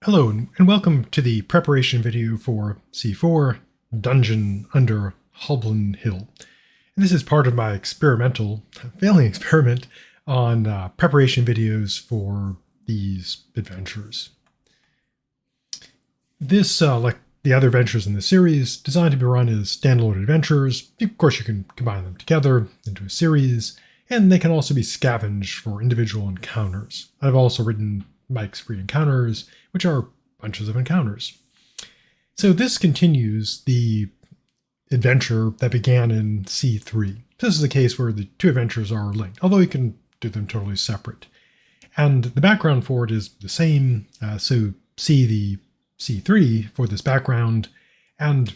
Hello and welcome to the preparation video for C4 Dungeon under Halblin Hill. And this is part of my failing experiment on preparation videos for these adventures. This, like the other adventures in the series, designed to be run as standalone adventures. Of course, you can combine them together into a series, and they can also be scavenged for individual encounters. I've also written Mike's Free Encounters, which are bunches of encounters. So this continues the adventure that began in C3. This is a case where the two adventures are linked, although you can do them totally separate. And the background for it is the same, so see the C3 for this background, and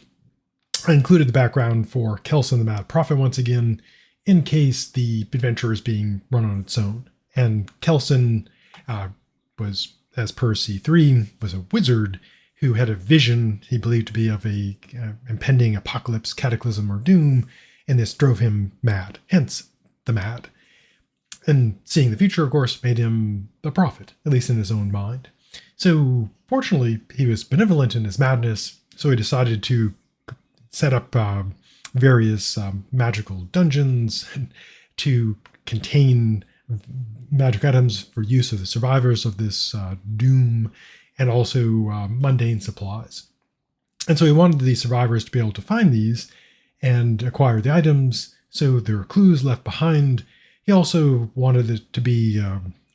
I included the background for Kelson the Mad Prophet once again, in case the adventure is being run on its own. And Kelson was, as per C3, was a wizard who had a vision he believed to be of a impending apocalypse, cataclysm, or doom, and this drove him mad, hence the mad. And seeing the future, of course, made him a prophet, at least in his own mind. So, fortunately, he was benevolent in his madness, so he decided to set up various magical dungeons to contain magic items for use of the survivors of this doom, and also mundane supplies. And so he wanted the survivors to be able to find these and acquire the items, so there are clues left behind. He also wanted it to be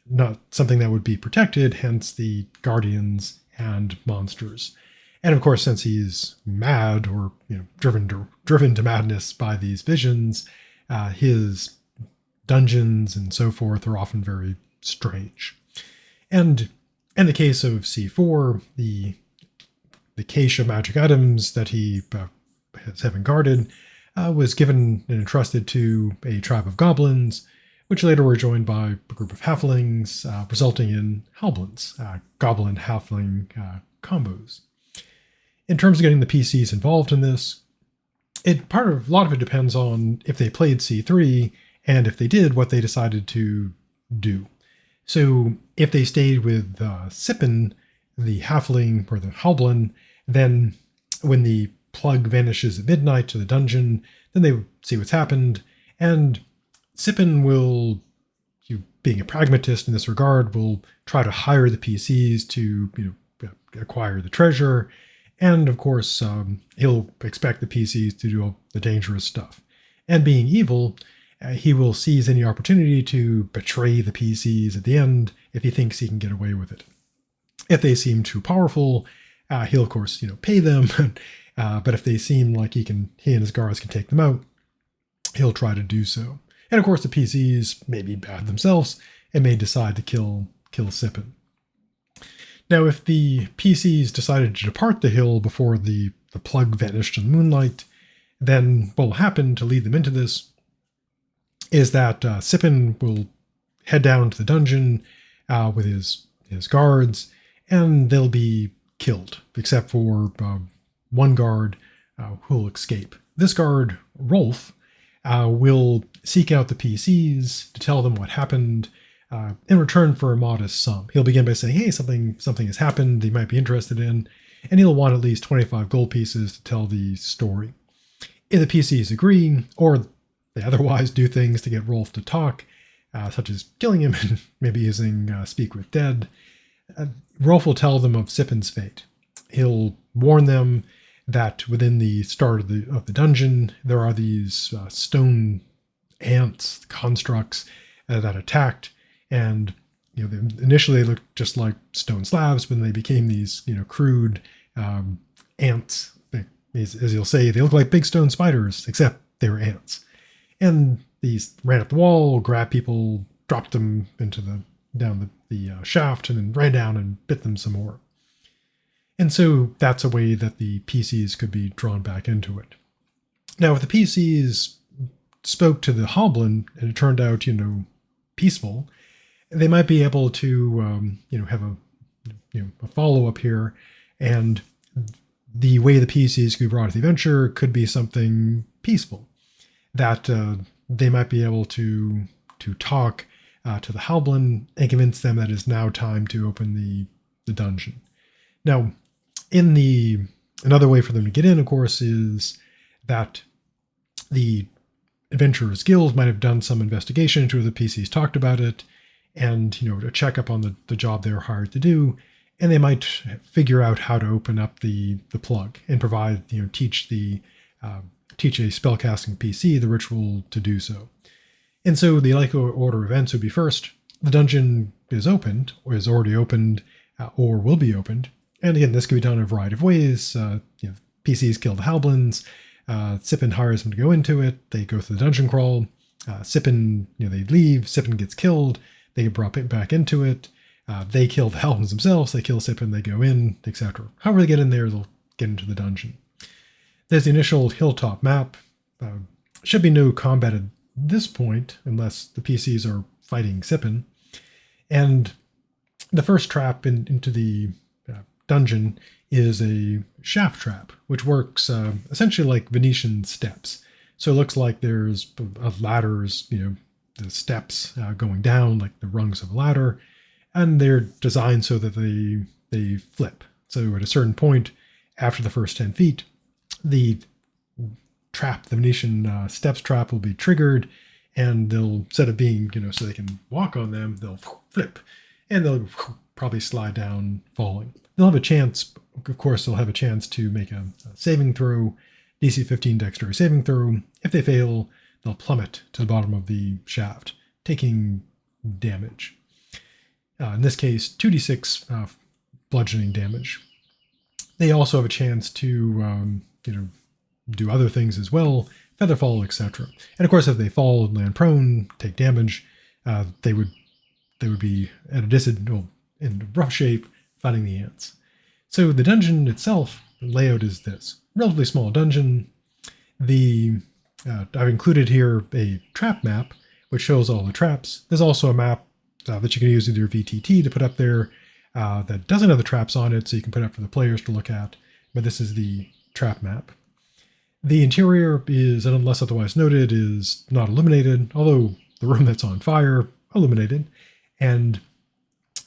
not something that would be protected, hence the guardians and monsters. And of course, since he's mad, or driven to madness by these visions, his dungeons and so forth are often very strange. And in the case of C4, the cache of magic items that he has having guarded was given and entrusted to a tribe of goblins, which later were joined by a group of halflings, resulting in halblins, goblin-halfling combos. In terms of getting the PCs involved in this, a lot of it depends on if they played C3, and if they did, what they decided to do. So if they stayed with Sippin, the halfling or the halblin, then when the plug vanishes at midnight to the dungeon, then they see what's happened, and Sippin will, being a pragmatist in this regard, will try to hire the PCs to acquire the treasure, and of course he'll expect the PCs to do all the dangerous stuff. And being evil, he will seize any opportunity to betray the PCs at the end if he thinks he can get away with it. If they seem too powerful, he'll of course pay them, but if they seem like he and his guards can take them out, he'll try to do so. And of course, the PCs may be bad themselves and may decide to kill Sippin. Now, if the PCs decided to depart the hill before the plug vanished in the moonlight, then what will happen to lead them into this is that Sippin will head down to the dungeon with his guards, and they'll be killed, except for one guard who will escape. This guard, Rolf, will seek out the PCs to tell them what happened in return for a modest sum. He'll begin by saying, hey, something has happened they might be interested in, and he'll want at least 25 gold pieces to tell the story. If the PCs agree, or they otherwise do things to get Rolf to talk, such as killing him and maybe using Speak with Dead, Rolf will tell them of Sippin's fate. He'll warn them that within the start of the dungeon, there are these stone ants, constructs that attacked, and initially they looked just like stone slabs, but then they became these crude ants. As you'll say, they look like big stone spiders, except they were ants. And these ran up the wall, grabbed people, dropped them down the shaft, and then ran down and bit them some more. And so that's a way that the PCs could be drawn back into it. Now, if the PCs spoke to the Halblin and it turned out, peaceful, they might be able to, have a follow-up here, and the way the PCs could be brought to the adventure could be something peaceful. That they might be able to talk to the Halblin and convince them that it's now time to open the dungeon. Now, another way for them to get in, of course, is that the Adventurers Guild might have done some investigation into the PCs, talked about it, and a checkup on the job they're hired to do, and they might figure out how to open up the plug and provide teach a spellcasting PC the ritual to do so. And so the likely order of events would be: first, the dungeon is opened, or is already opened, or will be opened. And again, this can be done in a variety of ways. PCs kill the Halblins. Sippin hires them to go into it. They go through the dungeon crawl. Sippin, they leave. Sippin gets killed. They get brought back into it. They kill the Halblins themselves. They kill Sippin. They go in, etc. However they get in there, they'll get into the dungeon. There's the initial hilltop map. Should be no combat at this point, unless the PCs are fighting Sippin. And the first trap into the dungeon is a shaft trap, which works essentially like Venetian steps. So it looks like there's ladders, the steps going down like the rungs of a ladder, and they're designed so that they flip. So at a certain point, after the first 10 feet, the Venetian steps trap will be triggered, and they'll, instead of being, so they can walk on them, they'll flip, and they'll probably slide down, falling. They'll have a chance, of course, they'll have a chance to make a saving throw, DC 15 dexterity saving throw. If they fail, they'll plummet to the bottom of the shaft, taking damage. In this case, 2d6 bludgeoning damage. They also have a chance to, do other things as well, feather fall, etc. And of course, if they fall and land prone, take damage, they would be at a disadvantage, in rough shape, fighting the ants. So the dungeon itself, the layout is this: relatively small dungeon. I've included here a trap map, which shows all the traps. There's also a map that you can use with your VTT to put up there that doesn't have the traps on it, so you can put up for the players to look at. But this is the trap map. The interior is, unless otherwise noted, is not illuminated, although the room that's on fire, illuminated. And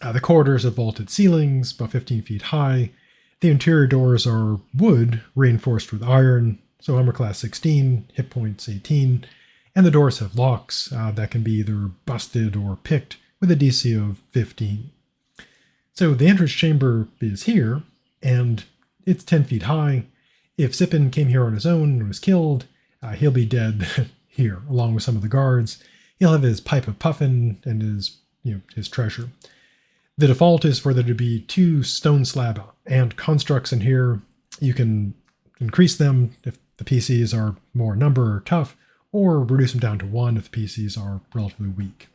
the corridors have vaulted ceilings, about 15 feet high. The interior doors are wood, reinforced with iron, so armor class 16, hit points 18. And the doors have locks that can be either busted or picked with a DC of 15. So the entrance chamber is here, and it's 10 feet high. If Sippin came here on his own and was killed, he'll be dead here, along with some of the guards. He'll have his pipe of puffin and his treasure. The default is for there to be 2 stone slab and constructs in here. You can increase them if the PCs are more number or tough, or reduce them down to 1 if the PCs are relatively weak.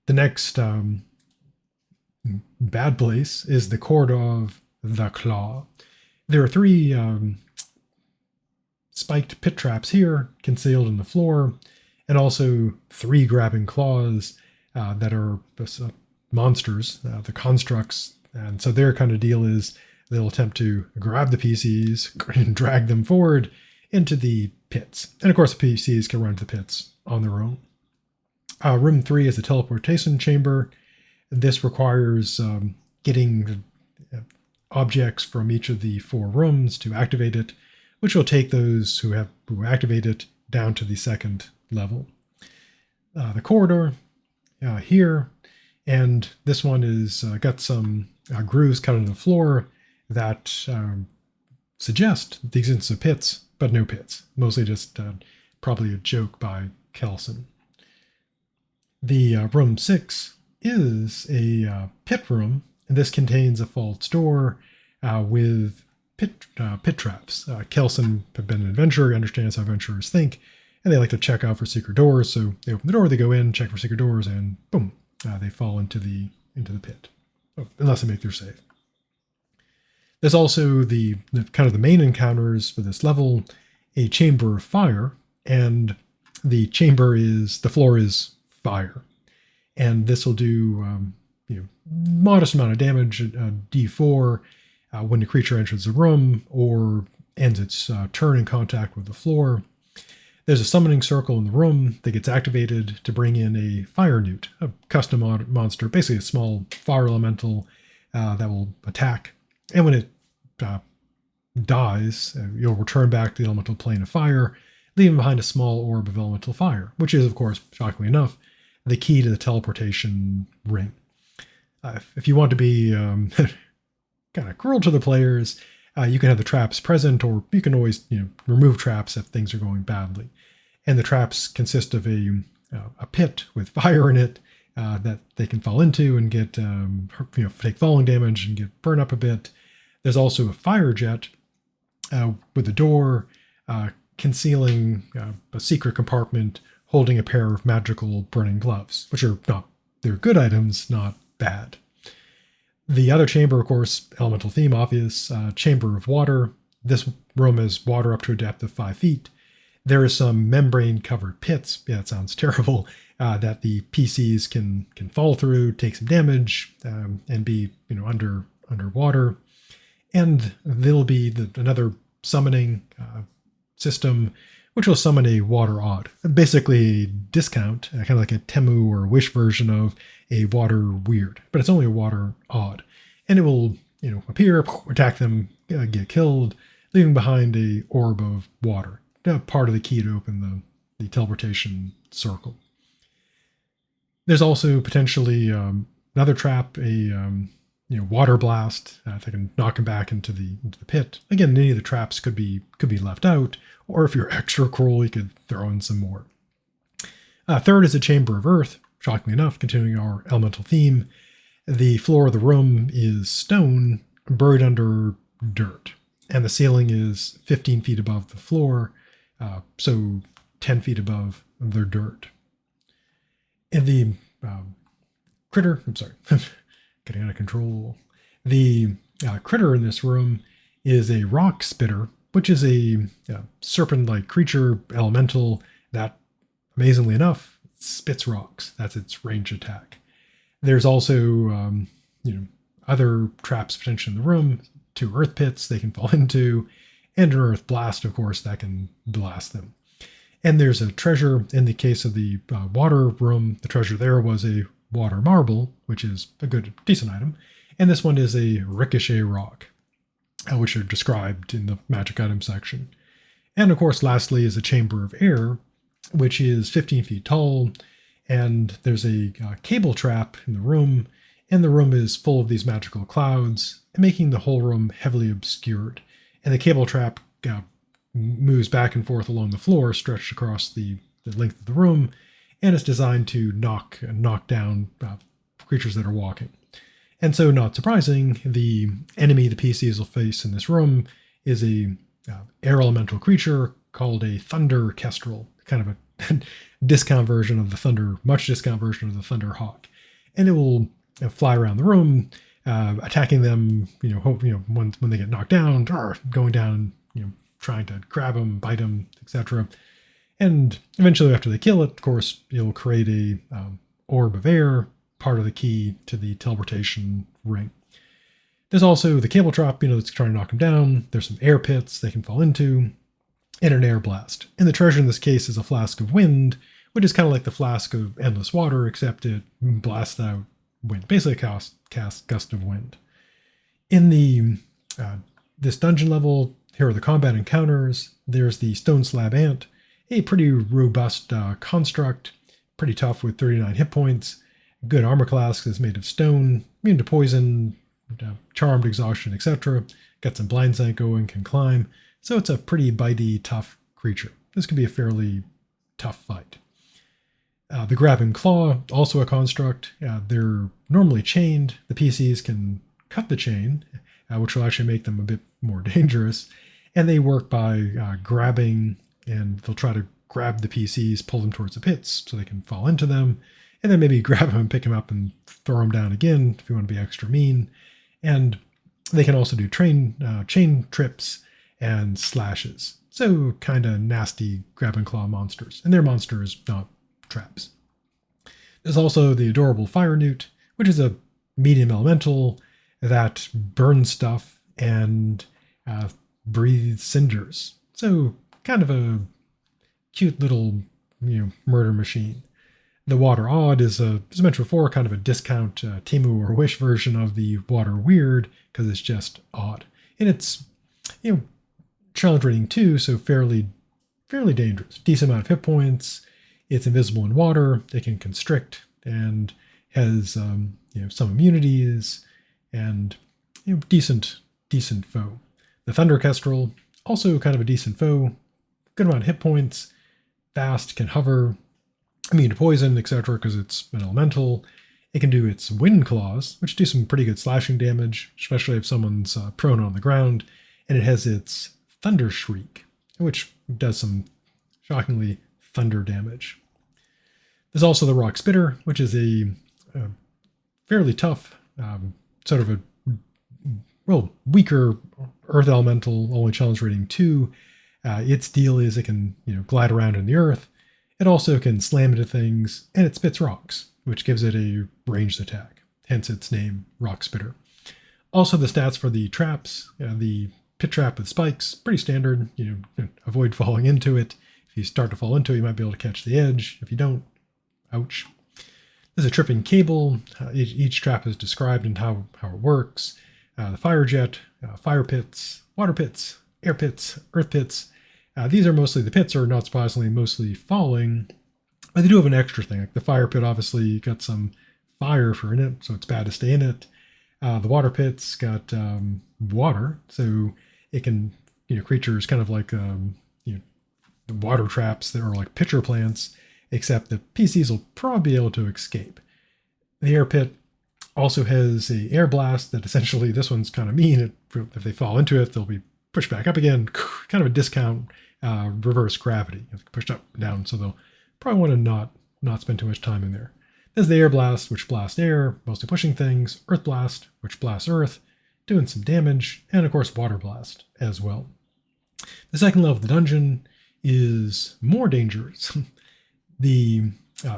The next bad place is the corridor of the Claw. There are 3 spiked pit traps here, concealed in the floor, and also 3 grabbing claws that are monsters, the constructs. And so their kind of deal is they'll attempt to grab the PCs and drag them forward into the pits. And of course, the PCs can run to the pits on their own. Room 3 is the teleportation chamber. This requires getting objects from each of the 4 rooms to activate it, which will take those who activate it down to the 2nd level. The corridor here, and this one is got some grooves cut into the floor that suggest the existence of pits, but no pits. Mostly just probably a joke by Kelson. The room 6 is a pit room, and this contains a false door with pit traps. Kelson have been an adventurer, understands how adventurers think, and they like to check out for secret doors. So they open the door, they go in, check for secret doors, and boom, they fall into the pit, unless they make their save. There's also the kind of the main encounters for this level, a chamber of fire, and the floor is fire, and this will do modest amount of damage, D4, when the creature enters the room or ends its turn in contact with the floor. There's a summoning circle in the room that gets activated to bring in a fire newt, a custom monster, basically a small fire elemental that will attack. And when it uh, dies, you'll return back to the elemental plane of fire, leaving behind a small orb of elemental fire, which is, of course, shockingly enough, the key to the teleportation ring. If you want to be kind of cruel to the players, you can have the traps present, or you can always remove traps if things are going badly. And the traps consist of a pit with fire in it that they can fall into and get take falling damage and get burned up a bit. There's also a fire jet with a door concealing a secret compartment holding a pair of magical burning gloves, which are they're good items, not bad. The other chamber, of course, elemental theme, obvious, chamber of water. This room has water up to a depth of 5 feet. There is some membrane-covered pits. Yeah, that sounds terrible. That the PCs can fall through, take some damage, and be underwater. And there'll be another summoning system, which will summon a water odd. Basically, discount, kind of like a Temu or Wish version of a water weird, but it's only a water odd. And it will, appear, attack them, get killed, leaving behind a orb of water. Part of the key to open the teleportation circle. There's also potentially another trap, a water blast. If they can knock him back into the pit. Again, any of the traps could be left out, or if you're extra cruel, you could throw in some more. Third is a chamber of earth. Shockingly enough, continuing our elemental theme, the floor of the room is stone buried under dirt, and the ceiling is 15 feet above the floor, so 10 feet above the dirt. In the critter, I'm sorry, getting out of control. The critter in this room is a rock spitter, which is a serpent-like creature, elemental, that, amazingly enough, spits rocks. That's its range attack. There's also, other traps potentially in the room, 2 earth pits they can fall into, and an earth blast, of course, that can blast them. And there's a treasure. In the case of the water room, the treasure there was a water marble, which is a decent item. And this one is a ricochet rock, which are described in the magic item section. And of course, lastly is a chamber of air, which is 15 feet tall. And there's a cable trap in the room. And the room is full of these magical clouds, making the whole room heavily obscured. And the cable trap moves back and forth along the floor, stretched across the length of the room, and it's designed to knock down creatures that are walking. And so, not surprising, the enemy the PCs will face in this room is a air elemental creature called a thunder kestrel, kind of a discount version of the thunder, much discount version of the thunder hawk, and it will fly around the room, attacking them. When they get knocked down, going down, trying to grab them, bite them, etc. And eventually, after they kill it, of course, you'll create a orb of air, part of the key to the teleportation ring. There's also the cable trap, that's trying to knock them down. There's some air pits they can fall into, and an air blast. And the treasure in this case is a flask of wind, which is kind of like the flask of endless water, except it blasts out wind, basically a gust of wind. In the this dungeon level, here are the combat encounters. There's the stone slab ant, a pretty robust construct, pretty tough with 39 hit points. Good armor class is made of stone, immune to poison, charmed, exhaustion, etc. Got some blind sight going, can climb. So it's a pretty bitey, tough creature. This could be a fairly tough fight. The grab and claw, also a construct. They're normally chained. The PCs can cut the chain, which will actually make them a bit more dangerous. And they work by grabbing, and they'll try to grab the PCs, pull them towards the pits so they can fall into them, and then maybe grab them and pick them up and throw them down again if you want to be extra mean. And they can also do chain trips and slashes. So kind of nasty grab and claw monsters. And they're monsters, not traps. There's also the adorable fire newt, which is a medium elemental that burns stuff and breathes cinders. So kind of a cute little murder machine. The Water Odd is, as I mentioned before, kind of a discount Timu or Wish version of the Water Weird, because it's just odd. And it's, challenge rating 2, so fairly dangerous. Decent amount of hit points. It's invisible in water. It can constrict and has some immunities and decent foe. The Thunder Kestrel, also kind of a decent foe. Good amount of hit points. Fast, can hover, immune to poison, etc. because it's an elemental. It can do its Wind Claws, which do some pretty good slashing damage, especially if someone's prone on the ground. And it has its Thunder Shriek, which does some shockingly thunder damage. There's also the Rock Spitter, which is a fairly tough, sort of a weaker Earth Elemental, only challenge rating 2. Its deal is it can glide around in the earth. It also can slam into things, and it spits rocks, which gives it a ranged attack, hence its name, Rock Spitter. Also, the stats for the traps, the pit trap with spikes, pretty standard. Avoid falling into it. If you start to fall into it, you might be able to catch the edge. If you don't, ouch. There's a tripping cable. Each trap is described and how it works. The fire jet, fire pits, water pits, air pits, earth pits. These are mostly, the pits are not surprisingly mostly falling, but they do have an extra thing. Like the fire pit obviously got some fire for in it, so it's bad to stay in it. The water pit's got water, so it can, creatures kind of like, the water traps that are like pitcher plants, except the PCs will probably be able to escape. The air pit also has a air blast that essentially, this one's kind of mean. If they fall into it, they'll be pushed back up again, kind of a discount reverse gravity. Pushed up and down, so they'll probably want to not spend too much time in there. There's the air blast, which blasts air, mostly pushing things. Earth blast, which blasts earth, doing some damage. And of course, water blast as well. The second level of the dungeon is more dangerous. The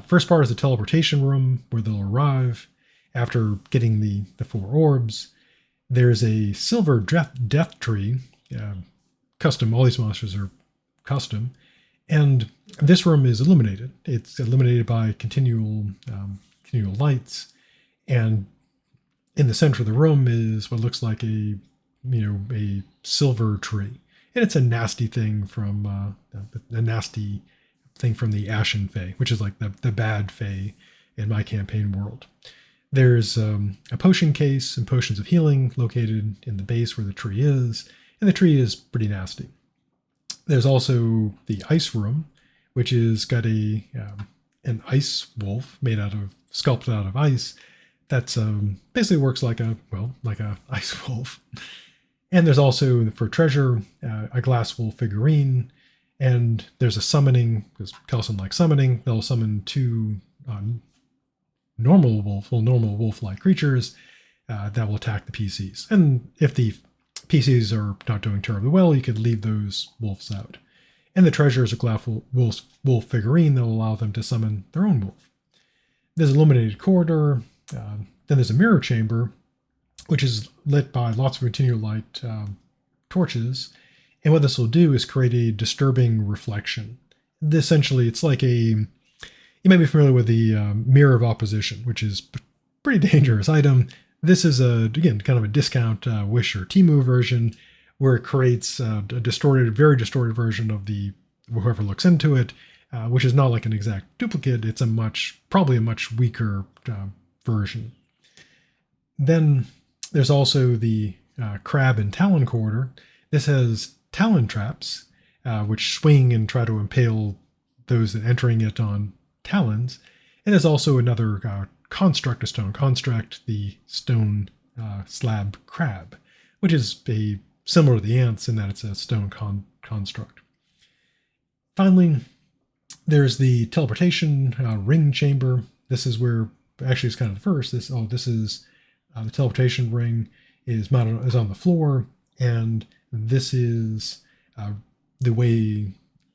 first part is the teleportation room, where they'll arrive after getting the 4 orbs. There's a silver death tree. Custom, all these monsters are custom. And this room is illuminated. It's illuminated by continual lights. And in the center of the room is what looks like a silver tree. And it's a nasty thing from the Ashen Fae, which is like the bad Fae in my campaign world. There's a potion case and potions of healing located in the base where the tree is, and the tree is pretty nasty. There's also the ice room, which is got an ice wolf sculpted out of ice. That's basically works like a ice wolf. And there's also, for treasure, a glass wolf figurine. And there's a summoning, because Kelson likes summoning. They'll summon 2 normal wolf-like creatures that will attack the PCs. And if the PCs are not doing terribly well, you could leave those wolves out. And the treasure is a glass wolf figurine that will allow them to summon their own wolf. There's an illuminated corridor. Then there's a mirror chamber, which is lit by lots of continual light torches. And what this will do is create a disturbing reflection. Essentially, it's like you may be familiar with the Mirror of Opposition, which is a pretty dangerous item. This is, again, kind of a discount Wish or Timu version, where it creates a very distorted version of whoever looks into it, which is not like an exact duplicate. It's probably a much weaker version. Then there's also the Crab and Talon corridor. This has talon traps, which swing and try to impale those that entering it on talons. And there's also another construct, a stone construct, the stone slab crab, which is similar to the ants in that it's a stone construct. Finally, there's the teleportation ring chamber. This is where, actually it's kind of the first, this is the teleportation ring is on the floor, and this is the way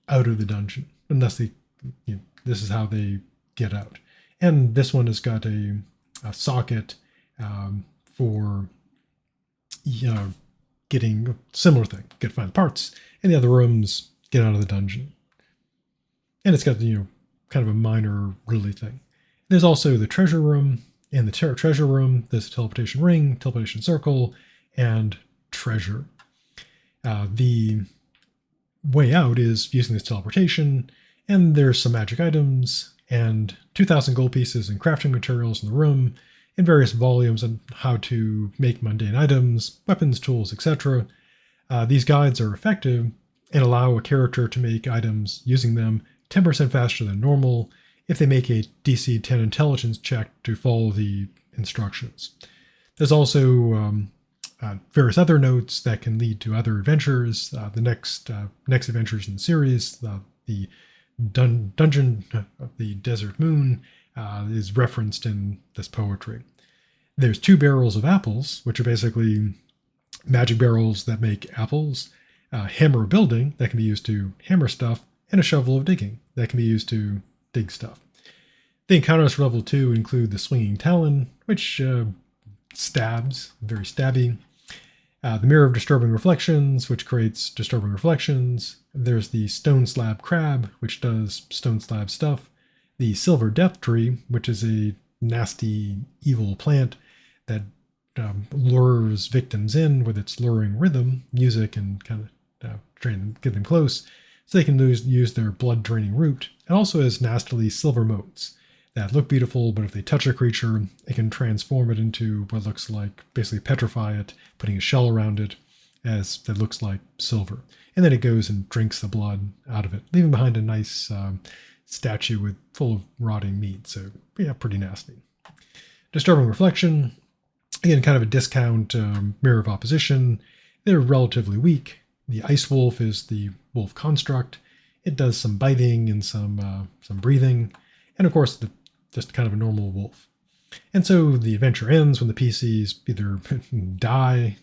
out of the dungeon. Unless this is how they get out. And this one has got a socket for getting a similar thing. Get to find the parts. And the other rooms, get out of the dungeon. And it's got kind of a minor really thing. There's also the treasure room. In the treasure room, there's a teleportation ring, teleportation circle, and treasure. The way out is using this teleportation, and there's some magic items, and 2,000 gold pieces and crafting materials in the room, in various volumes on how to make mundane items, weapons, tools, etc. These guides are effective and allow a character to make items using them 10% faster than normal if they make a DC 10 intelligence check to follow the instructions. There's also various other notes that can lead to other adventures. The next adventures in the series, the Dungeon of the Desert Moon, is referenced in this poetry. There's 2 barrels of apples, which are basically magic barrels that make apples, a hammer of building that can be used to hammer stuff, and a shovel of digging that can be used to dig stuff. The encounters for level 2 include the Swinging Talon, which stabs, very stabby. The Mirror of Disturbing Reflections, which creates disturbing reflections. There's the Stone Slab Crab, which does stone slab stuff. The Silver Death Tree, which is a nasty, evil plant that lures victims in with its luring rhythm, music, and kind of get them close, so they can use their blood-draining root. It also has nastily silver motes that look beautiful, but if they touch a creature, it can transform it into what looks like, basically petrify it, putting a shell around it that looks like silver. And then it goes and drinks the blood out of it, leaving behind a nice statue full of rotting meat. So yeah, pretty nasty. Disturbing Reflection, again, kind of a discount Mirror of Opposition. They're relatively weak. The Ice Wolf is the wolf construct. It does some biting and some breathing, and of course just kind of a normal wolf. And so the adventure ends when the PCs either die,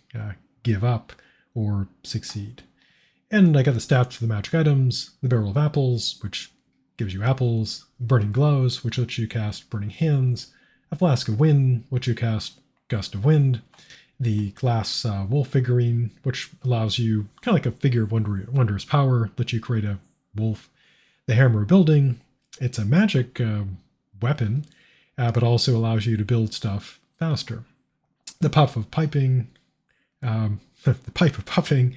give up, or succeed. And I got the stats for the magic items: the Barrel of Apples, which gives you apples; Burning Gloves, which lets you cast Burning Hands; a Flask of Wind, which you cast Gust of Wind; the Glass Wolf figurine, which allows you kind of like a figure of wondrous power, lets you create a wolf; the Hammer of Building, it's a magic weapon, but also allows you to build stuff faster. The Puff of Piping, the Pipe of Puffing,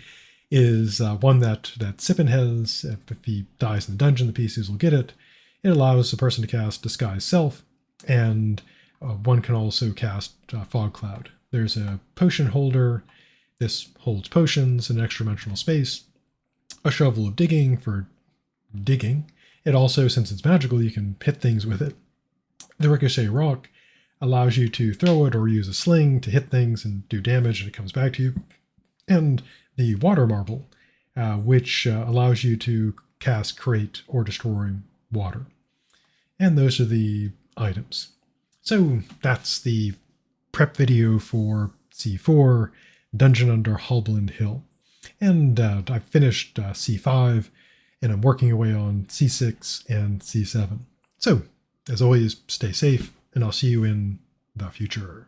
is one that Sippin has. If he dies in the dungeon, the PCs will get it. It allows the person to cast Disguise Self, and one can also cast Fog Cloud. There's a potion holder. This holds potions in an extra-dimensional space. A Shovel of Digging for digging. It also, since it's magical, you can hit things with it. The Ricochet Rock allows you to throw it or use a sling to hit things and do damage, and it comes back to you. And the Water Marble, which allows you to cast, create, or destroy water. And those are the items. So that's the prep video for C4, Dungeon Under Halblin Hill. And I've finished C5, and I'm working away on C6 and C7. So, as always, stay safe, and I'll see you in the future.